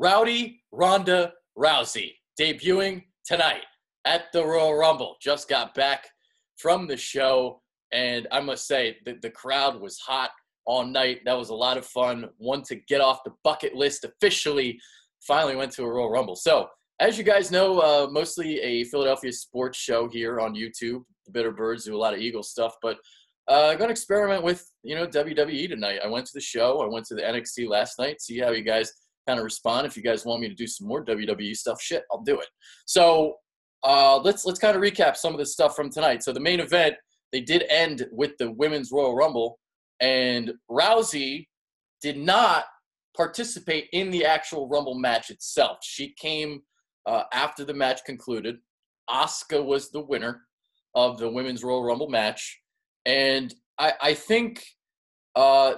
Rowdy Ronda Rousey debuting tonight at the Royal Rumble. Just got back from the show, and I must say the crowd was hot all night. That was a lot of fun. One to get off the bucket list officially. Finally went to a Royal Rumble. So, as you guys know, mostly a Philadelphia sports show here on YouTube. The Bitter Birds do a lot of Eagles stuff, but I'm going to experiment with, WWE tonight. I went to the show. I went to the NXT last night. See how you guys kind of respond. If you guys want me to do some more WWE stuff, shit, I'll do it. So let's kind of recap some of the stuff from tonight. So the main event, they did end with the Women's Royal Rumble, and Rousey did not participate in the actual Rumble match itself. She came after the match concluded. Asuka was the winner of the Women's Royal Rumble match, and I think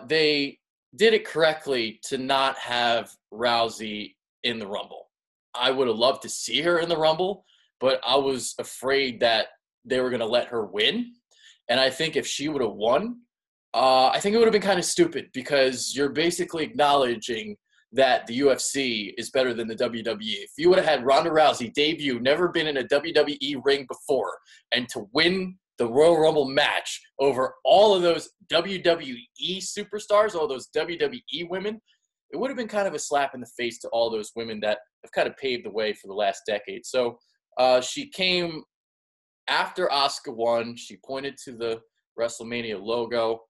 they did it correctly to not have Rousey in the Rumble. I would have loved to see her in the Rumble, but I was afraid that they were going to let her win. And I think if she would have won, I think it would have been kind of stupid, because you're basically acknowledging that the UFC is better than the WWE. If you would have had Ronda Rousey debut, never been in a WWE ring before, and to win the Royal Rumble match over all of those WWE superstars, all those WWE women, it would have been kind of a slap in the face to all those women that have kind of paved the way for the last decade. So she came after Asuka won. She pointed to the WrestleMania logo.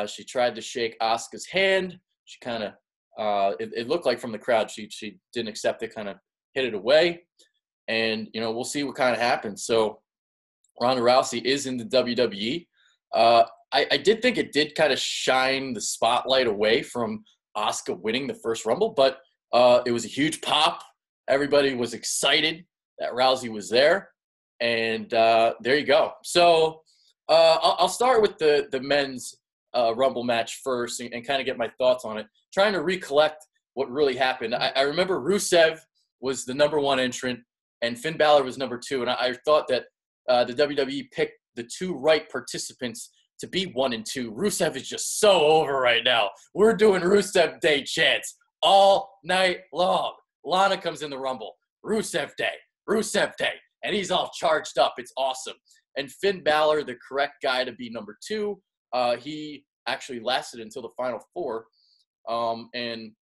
She tried to shake Asuka's hand. She kind of, it looked like from the crowd, she didn't accept it, kind of hid it away. And, we'll see what kind of happens. So Ronda Rousey is in the WWE. I did think it did kind of shine the spotlight away from Asuka winning the first Rumble, but it was a huge pop. Everybody was excited that Rousey was there. And there you go. So I'll start with the men's Rumble match first and kind of get my thoughts on it, trying to recollect what really happened. I remember Rusev was the number one entrant and Finn Balor was number two. And I thought that the WWE picked the two right participants to be 1 and 2. Rusev is just so over right now. We're doing Rusev Day chants all night long. Lana comes in the Rumble. Rusev Day. Rusev Day. And he's all charged up. It's awesome. And Finn Balor, the correct guy to be number 2, he actually lasted until the final 4. And,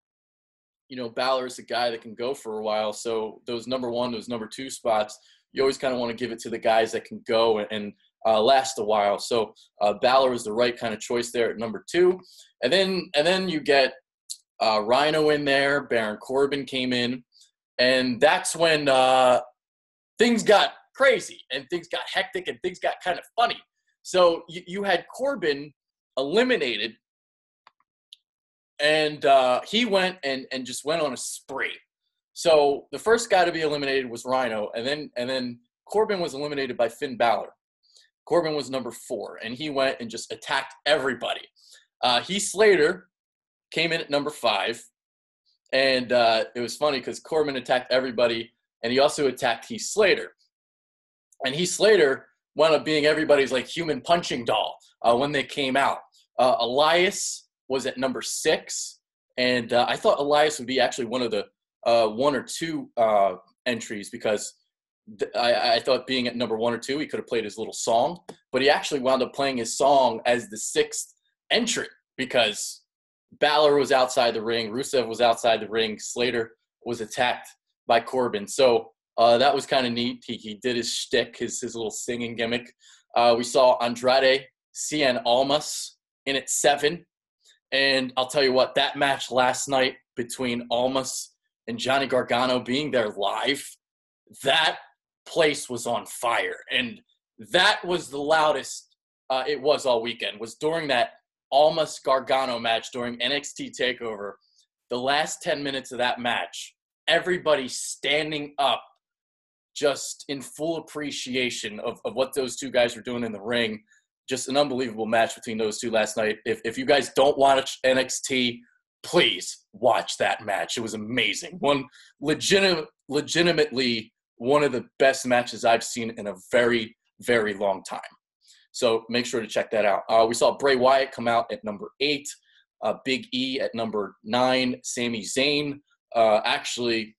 Balor is a guy that can go for a while. So those number 1, those number 2 spots, you always kind of want to give it to the guys that can go and last a while. So Balor is the right kind of choice there at number 2. And then you get Rhino in there. Baron Corbin came in. And that's when things got crazy and things got hectic and things got kind of funny. So you had Corbin eliminated, and he went and just went on a spree. So the first guy to be eliminated was Rhino, and then Corbin was eliminated by Finn Balor. Corbin was number 4, and he went and just attacked everybody. Heath Slater came in at number 5, and it was funny because Corbin attacked everybody, and he also attacked Heath Slater. And Heath Slater wound up being everybody's human punching doll when they came out. Elias was at number 6, and I thought Elias would be actually one of the 1 or 2 entries, because I thought being at number 1 or 2, he could have played his little song, but he actually wound up playing his song as the 6th entrant, because Balor was outside the ring, Rusev was outside the ring, Slater was attacked by Corbin. So that was kind of neat. He did his shtick, his little singing gimmick. We saw Andrade Cien Almas in at 7, and I'll tell you what, that match last night between Almas and Johnny Gargano being there live, that place was on fire. And that was the loudest it was all weekend, was during that Almas Gargano match during NXT TakeOver. The last 10 minutes of that match, everybody standing up just in full appreciation of what those two guys were doing in the ring. Just an unbelievable match between those two last night. If you guys don't watch NXT, please watch that match. It was amazing. One legitimately one of the best matches I've seen in a very, very long time. So make sure to check that out. We saw Bray Wyatt come out at number 8, Big E at number 9, Sami Zayn actually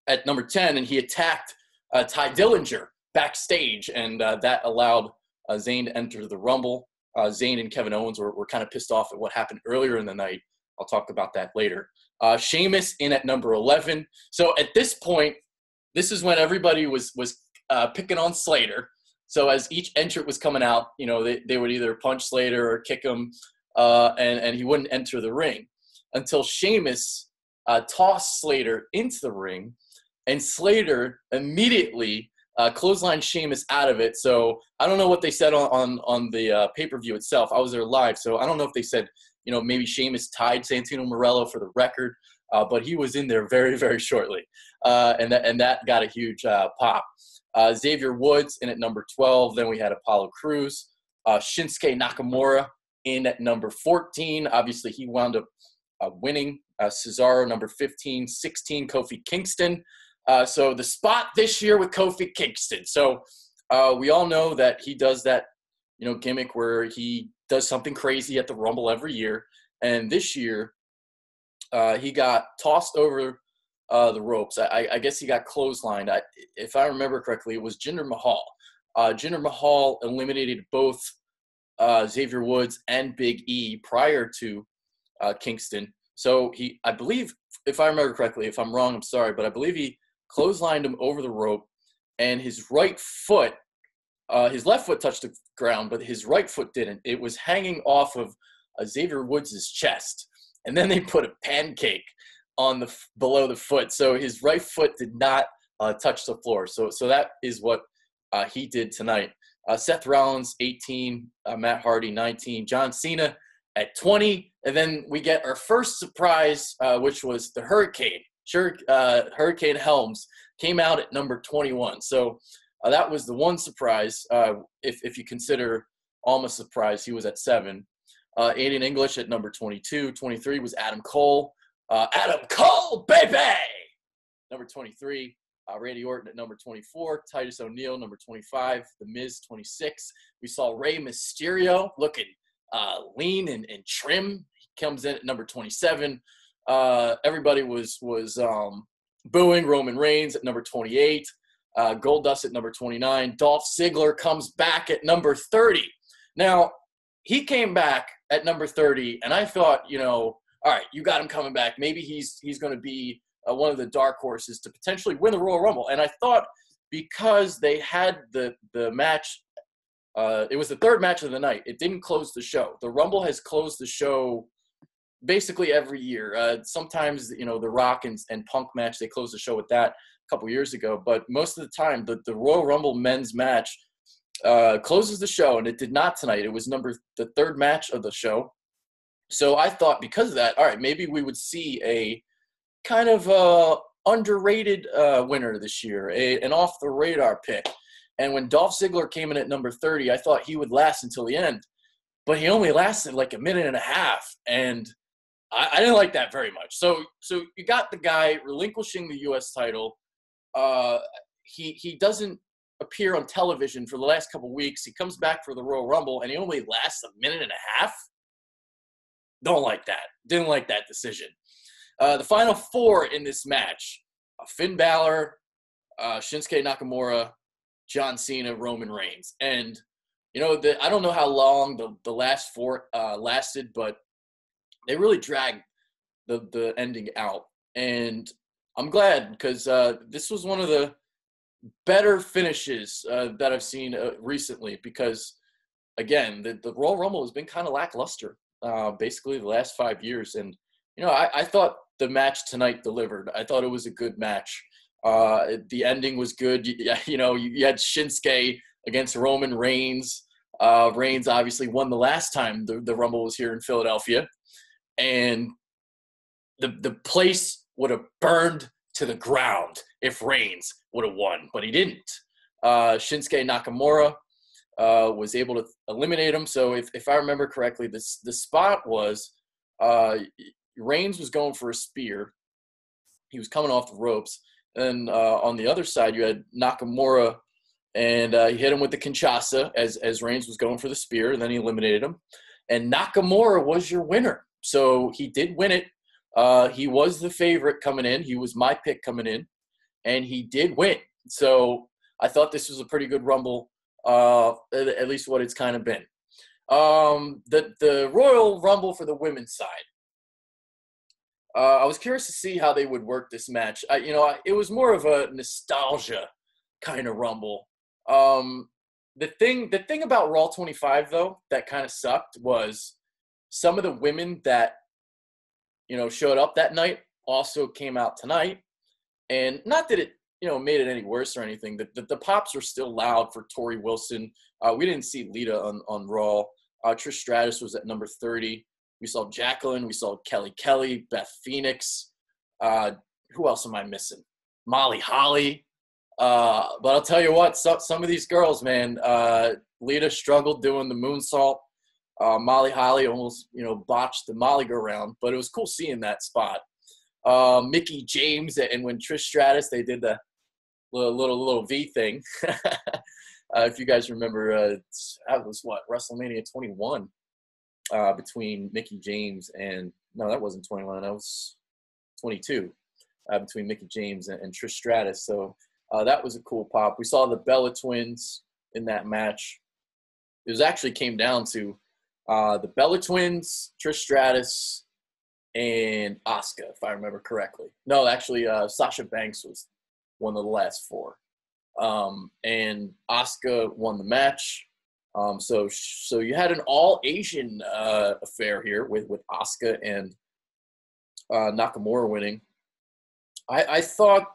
at number 10, and he attacked Ty Dillinger backstage, and that allowed Zayn to enter the Rumble. Zayn and Kevin Owens were kind of pissed off at what happened earlier in the night. I'll talk about that later. Sheamus in at number 11. So at this point, this is when everybody was picking on Slater. So as each entrant was coming out, you know, they would either punch Slater or kick him, and he wouldn't enter the ring until Sheamus tossed Slater into the ring, and Slater immediately clotheslined Sheamus out of it. So I don't know what they said on the pay-per-view itself. I was there live, so I don't know if they said, you know, maybe Sheamus tied Santino Marella for the record, but he was in there very, very shortly, and that got a huge pop. Xavier Woods in at number 12. Then we had Apollo Crews. Shinsuke Nakamura in at number 14. Obviously, he wound up winning. Cesaro, number 15. 16, Kofi Kingston. So the spot this year with Kofi Kingston. So we all know that he does that, you know, gimmick where he does something crazy at the Rumble every year. And this year, he got tossed over the ropes. I guess he got clotheslined. If I remember correctly, it was Jinder Mahal. Jinder Mahal eliminated both Xavier Woods and Big E prior to Kingston. So I believe, if I remember correctly, if I'm wrong, I'm sorry, but I believe he clotheslined him over the rope, and his right foot, his left foot touched the ground, but his right foot didn't. It was hanging off of Xavier Woods' chest, and then they put a pancake on below the foot, so his right foot did not touch the floor. So that is what he did tonight. Seth Rollins 18, Matt Hardy 19, John Cena at 20, and then we get our first surprise, which was the Hurricane. Hurricane Helms came out at number 21. So that was the one surprise. If you consider Alma's surprise, he was at 7. Aiden English at number 22. 23 was Adam Cole. Adam Cole, baby! Number 23. Randy Orton at number 24. Titus O'Neil, number 25. The Miz, 26. We saw Rey Mysterio looking lean and trim. He comes in at number 27. Everybody was booing Roman Reigns at number 28. Goldust at number 29. Dolph Ziggler comes back at number 30. Now, he came back at number 30, and I thought, you know, all right, you got him coming back. Maybe he's going to be one of the dark horses to potentially win the Royal Rumble. And I thought because they had the match, it was the third match of the night. It didn't close the show. The Rumble has closed the show basically every year. Sometimes, you know, the Rock and Punk match, they closed the show with that a couple years ago. But most of the time, the Royal Rumble men's match closes the show, and it did not tonight. It was the third match of the show. So I thought because of that, all right, maybe we would see a kind of underrated winner this year, an off-the-radar pick. And when Dolph Ziggler came in at number 30, I thought he would last until the end. But he only lasted like a minute and a half, and I didn't like that very much. So you got the guy relinquishing the U.S. title. He doesn't appear on television for the last couple weeks. He comes back for the Royal Rumble, and he only lasts a minute and a half. Don't like that. Didn't like that decision. The final 4 in this match, Finn Balor, Shinsuke Nakamura, John Cena, Roman Reigns. And, you know, I don't know how long the last 4 lasted, but they really dragged the ending out. And I'm glad because this was one of the better finishes that I've seen recently because, again, the Royal Rumble has been kind of lackluster basically the last 5 years. And, you know, I thought the match tonight delivered. I thought it was a good match. The ending was good. You know, you had Shinsuke against Roman Reigns. Reigns obviously won the last time the Rumble was here in Philadelphia. And the place would have burned to the ground if Reigns would have won, but he didn't. Shinsuke Nakamura was able to eliminate him. So if I remember correctly, the spot was Reigns was going for a spear. He was coming off the ropes. And on the other side, you had Nakamura, and he hit him with the Kinshasa as Reigns was going for the spear, and then he eliminated him. And Nakamura was your winner. So he did win it. He was the favorite coming in. He was my pick coming in, and he did win. So I thought this was a pretty good Rumble, at least what it's kind of been. The Royal Rumble for the women's side. I was curious to see how they would work this match. It was more of a nostalgia kind of Rumble. The thing about Raw 25 though that kind of sucked was some of the women that showed up that night also came out tonight, and not that it made it any worse or anything. The pops were still loud for Tori Wilson. We didn't see Lita on Raw. Trish Stratus was at number 30. We saw Jacqueline. We saw Kelly, Beth Phoenix. Who else am I missing? Molly Holly. But I'll tell you what, some of these girls, man, Lita struggled doing the moonsault. Molly Holly almost, botched the Molly go round, but it was cool seeing that spot. Mickie James, and when Trish Stratus, they did the little V thing. If you guys remember, that was WrestleMania 21 between Mickie James and no, that wasn't 21. That was 22 between Mickie James and Trish Stratus. So that was a cool pop. We saw the Bella Twins in that match. It actually came down to the Bella Twins, Trish Stratus, and Asuka, if I remember correctly. No, actually, Sasha Banks was one of the last four. And Asuka won the match. So you had an all-Asian affair here with Asuka and Nakamura winning. I thought,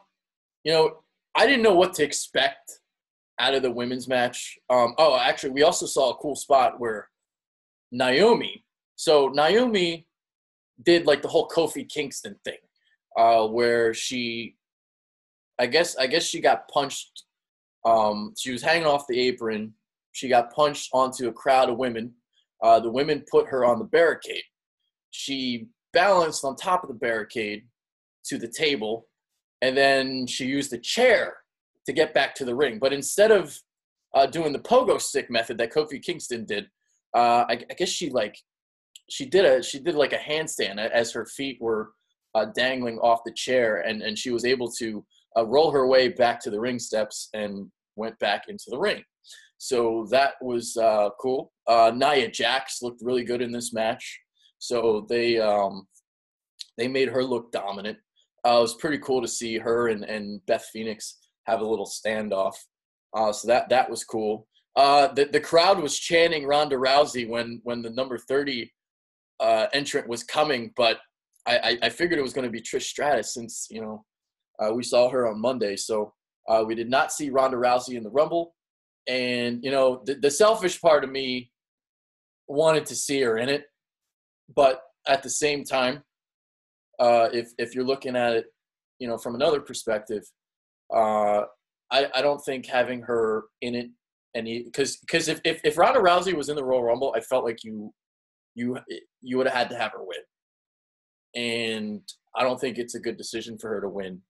I didn't know what to expect out of the women's match. Actually, we also saw a cool spot where Naomi did like the whole Kofi Kingston thing, where I guess she got punched. She was hanging off the apron. She got punched onto a crowd of women. The women put her on the barricade. She balanced on top of the barricade to the table, and then she used a chair to get back to the ring. But instead of doing the pogo stick method that Kofi Kingston did, I guess she did like a handstand as her feet were dangling off the chair, and she was able to roll her way back to the ring steps and went back into the ring. So that was cool. Nia Jax looked really good in this match. So they made her look dominant. It was pretty cool to see her and Beth Phoenix have a little standoff. So that was cool. The crowd was chanting Ronda Rousey when the number 30 entrant was coming, but I figured it was going to be Trish Stratus since we saw her on Monday. So we did not see Ronda Rousey in the Rumble. And, the selfish part of me wanted to see her in it. But at the same time, if you're looking at it, from another perspective, I don't think having her in it, because if Ronda Rousey was in the Royal Rumble, I felt like you would have had to have her win. And I don't think it's a good decision for her to win.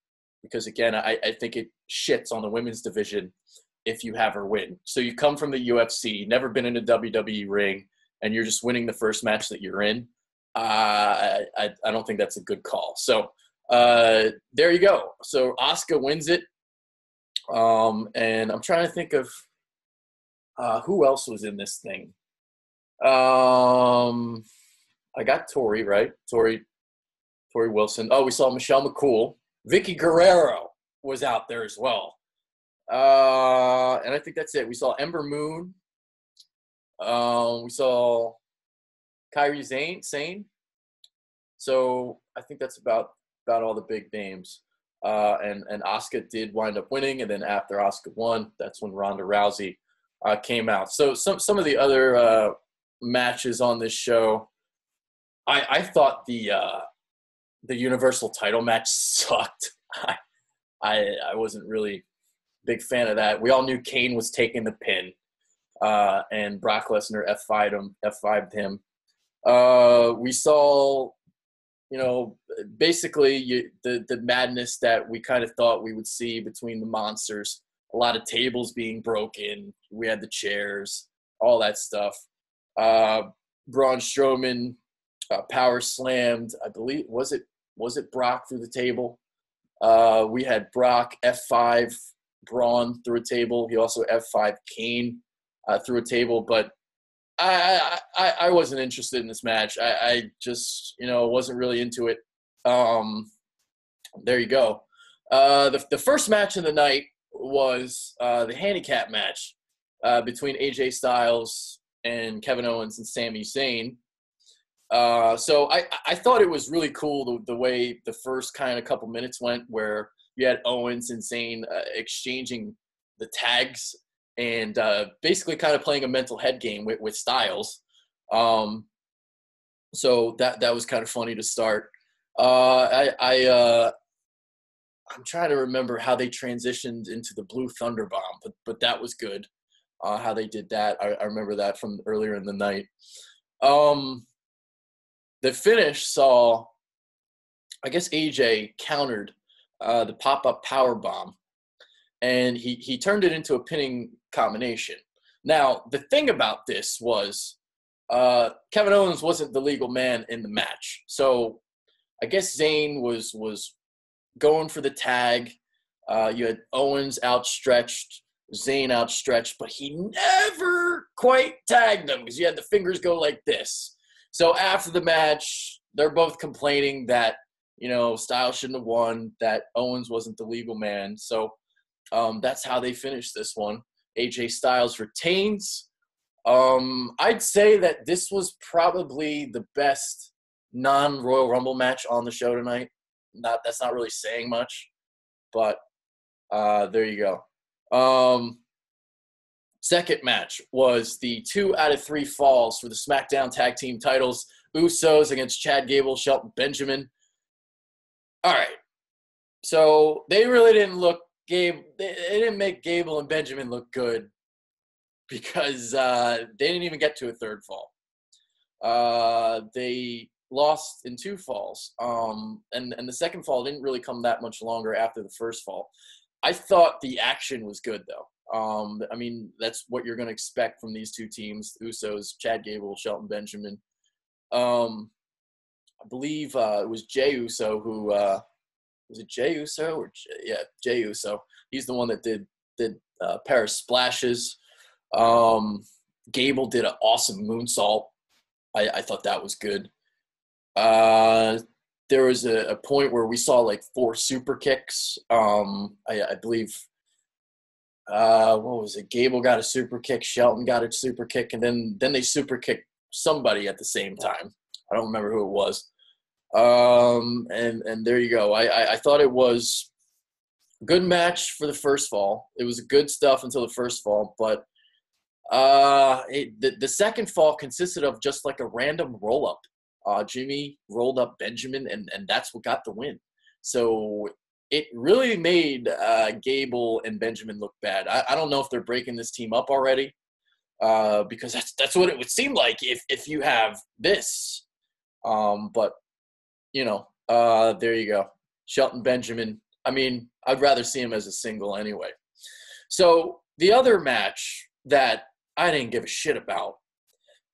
Because, again, I think it shits on the women's division if you have her win. So you come from the UFC, never been in a WWE ring, and you're just winning the first match that you're in. I don't think that's a good call. So there you go. So Asuka wins it. And I'm trying to think of who else was in this thing. I got Tori, right? Tori Wilson. Oh, we saw Michelle McCool. Vicky Guerrero was out there as well. And I think that's it. We saw Ember Moon. We saw Kairi Sane. So I think that's about all the big names. And Asuka did wind up winning. And then after Asuka won, that's when Ronda Rousey came out. So some of the other matches on this show, I thought the Universal title match sucked. I wasn't really a big fan of that. We all knew Kane was taking the pin, and Brock Lesnar F5'd him. We saw, basically the madness that we kind of thought we would see between the monsters. A lot of tables being broken. We had the chairs, all that stuff. Braun Strowman power slammed, I believe, was it was it Brock through the table? We had Brock F5 Braun through a table. He also F5 Kane through a table. But I wasn't interested in this match. I just, wasn't really into it. There you go. The first match of the night was the handicap match between AJ Styles and Kevin Owens and Sami Zayn. So I thought it was really cool the way the first kind of couple minutes went, where you had Owens and Zayn exchanging the tags and basically kind of playing a mental head game with Styles. So that was kind of funny to start. I'm trying to remember how they transitioned into the Blue Thunder Bomb, but that was good. How they did that, I remember that from earlier in the night. The finish saw, I guess AJ countered the pop-up power bomb, and he turned it into a pinning combination. Now, the thing about this was Kevin Owens wasn't the legal man in the match. So I guess Zayn was going for the tag. You had Owens outstretched, Zayn outstretched, but he never quite tagged him because you had the fingers go like this. So after the match, they're both complaining that, Styles shouldn't have won, that Owens wasn't the legal man. So that's how they finished this one. AJ Styles retains. I'd say that this was probably the best non-Royal Rumble match on the show tonight. That's not really saying much, but there you go. Second match was the 2 out of 3 falls for the SmackDown Tag Team titles. Usos against Chad Gable, Shelton Benjamin. All right. So they really didn't they didn't make Gable and Benjamin look good because they didn't even get to a third fall. They lost in 2 falls. And the second fall didn't really come that much longer after the first fall. I thought the action was good, though. I mean, that's what you're going to expect from these two teams, Usos, Chad Gable, Shelton Benjamin. I believe it was Jey Uso who was it Jey Uso or Jey Uso. He's the one that did a pair of splashes. Gable did an awesome moonsault. I thought that was good. There was a point where we saw like 4 super kicks. I believe what was it? Gable got a super kick, Shelton got a super kick, and then they super kicked somebody at the same time. I don't remember who it was. And there you go. I thought it was a good match for the first fall. It was good stuff until the first fall, but the second fall consisted of just like a random roll-up. Jimmy rolled up Benjamin, and that's what got the win. So it really made Gable and Benjamin look bad. I don't know if they're breaking this team up already, because that's what it would seem like if you have this. But, there you go. Shelton Benjamin, I mean, I'd rather see him as a single anyway. So the other match that I didn't give a shit about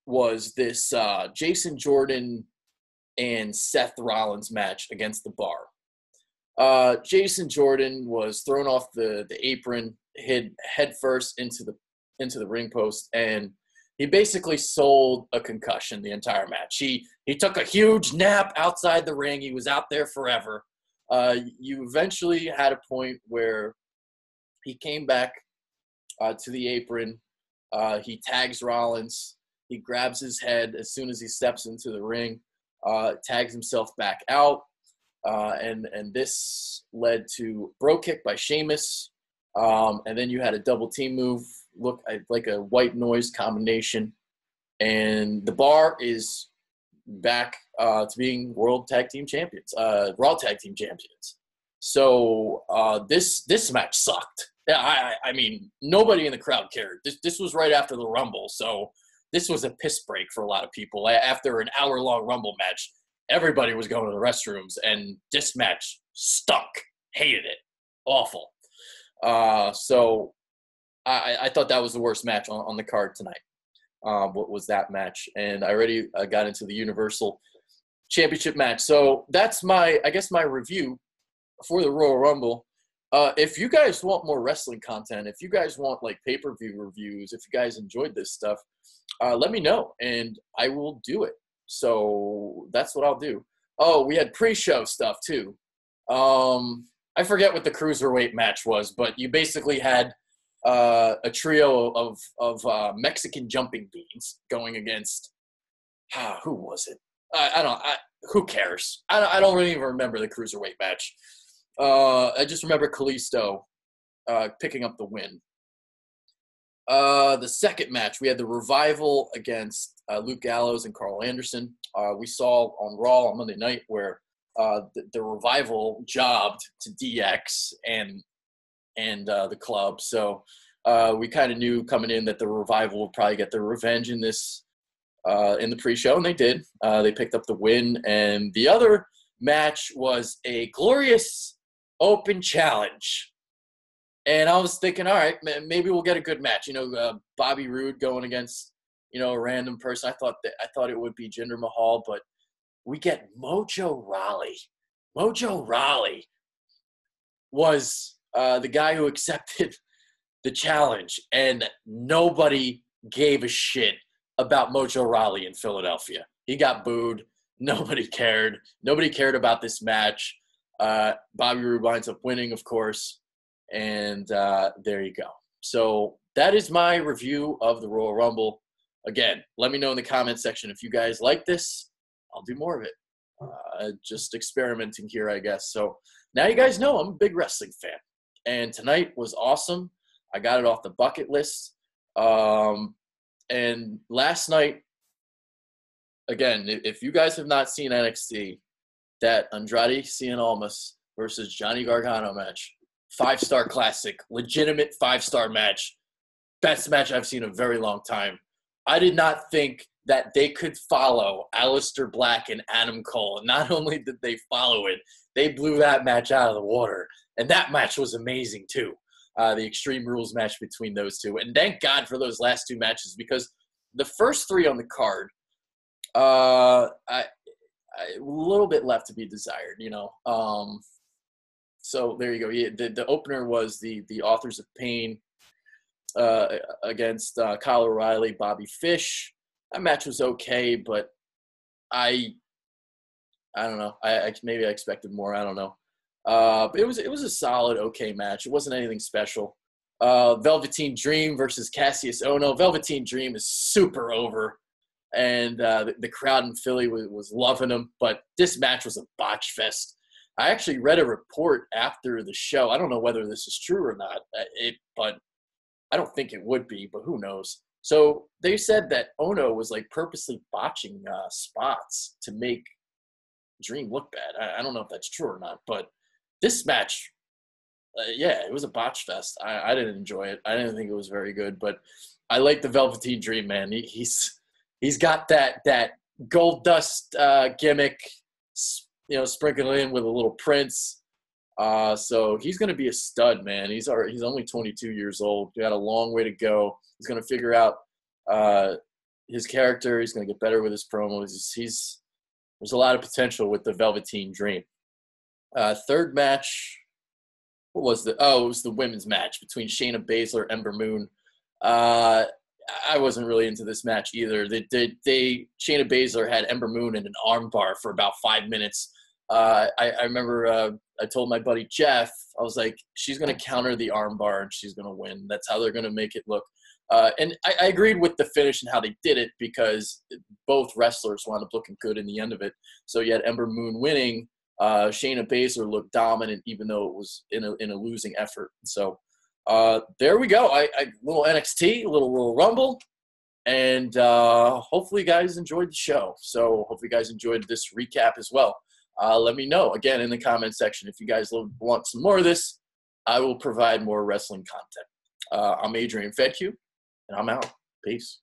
was this Jason Jordan and Seth Rollins match against the Bar. Jason Jordan was thrown off the apron, hit head first into the ring post, and he basically sold a concussion the entire match. He took a huge nap outside the ring. He was out there forever. You eventually had a point where he came back to the apron. He tags Rollins. He grabs his head as soon as he steps into the ring, tags himself back out, and this led to bro kick by Sheamus, and then you had a double team move, look like a white noise combination, and the Bar is back to being World Tag Team Champions, Raw Tag Team Champions. So this match sucked. I mean, nobody in the crowd cared. This was right after the Rumble, so this was a piss break for a lot of people. After an hour-long Rumble match, everybody was going to the restrooms, and this match stunk. Hated it. Awful. So I thought that was the worst match on the card tonight. What was that match? And I already got into the Universal championship match. So that's my review for the Royal Rumble. If you guys want more wrestling content, if you guys want like pay-per-view reviews, if you guys enjoyed this stuff, let me know and I will do it. So that's what I'll do. Oh, we had pre-show stuff too. I forget what the cruiserweight match was, but you basically had a trio of Mexican jumping beans going against who was it? Who cares? I don't really even remember the cruiserweight match. I just remember Kalisto picking up the win. The second match, we had the Revival against Luke Gallows and Carl Anderson. We saw on Raw on Monday night where the Revival jobbed to DX and the club. So we kind of knew coming in that the Revival would probably get their revenge in this in the pre-show, and they did. They picked up the win. And the other match was a glorious open challenge. And I was thinking, all right, maybe we'll get a good match. Bobby Roode going against, a random person. I thought it would be Jinder Mahal, but we get Mojo Rawley. Mojo Rawley was the guy who accepted the challenge, and nobody gave a shit about Mojo Rawley in Philadelphia. He got booed. Nobody cared. Nobody cared about this match. Bobby Roode winds up winning, of course. And there you go. So that is my review of the Royal Rumble. Again, let me know in the comment section if you guys like this. I'll do more of it. Just experimenting here, I guess. So now you guys know I'm a big wrestling fan. And tonight was awesome. I got it off the bucket list. And last night, again, if you guys have not seen NXT, that Andrade Cien Almas versus Johnny Gargano match, 5-star classic, legitimate 5-star match, best match I've seen in a very long time. I did not think that they could follow Aleister Black and Adam Cole. And not only did they follow it, they blew that match out of the water. And that match was amazing too. The Extreme Rules match between those two. And thank God for those last two matches, because the first three on the card, a little bit left to be desired, So there you go. Yeah, the opener was the Authors of Pain against Kyle O'Reilly, Bobby Fish. That match was okay, but I don't know. Maybe I expected more. I don't know. But it was a solid, okay match. It wasn't anything special. Velveteen Dream versus Cassius Ohno. Velveteen Dream is super over, and the crowd in Philly was loving him. But this match was a botch fest. I actually read a report after the show. I don't know whether this is true or not, but I don't think it would be, but who knows. So they said that Ono was like purposely botching spots to make Dream look bad. I don't know if that's true or not, but this match, it was a botch fest. I didn't enjoy it. I didn't think it was very good, but I like the Velveteen Dream, man. He's got that gold dust gimmick, sprinkled in with a little Prince. So he's going to be a stud, man. He's only 22 years old. He got a long way to go. He's going to figure out his character. He's going to get better with his promos. There's a lot of potential with the Velveteen Dream. Third match, it was the women's match between Shayna Baszler and Ember Moon. I wasn't really into this match either. Shayna Baszler had Ember Moon in an armbar for about 5 minutes. I remember I told my buddy Jeff, I was like, she's going to counter the armbar and she's going to win. That's how they're going to make it look. And I agreed with the finish and how they did it, because both wrestlers wound up looking good in the end of it. So you had Ember Moon winning. Shayna Baszler looked dominant, even though it was in a losing effort. So there we go. A little NXT, a little Royal Rumble, and hopefully you guys enjoyed the show. So hopefully you guys enjoyed this recap as well. Let me know, again, in the comment section. If you guys want some more of this, I will provide more wrestling content. I'm Adrian Fedke, and I'm out. Peace.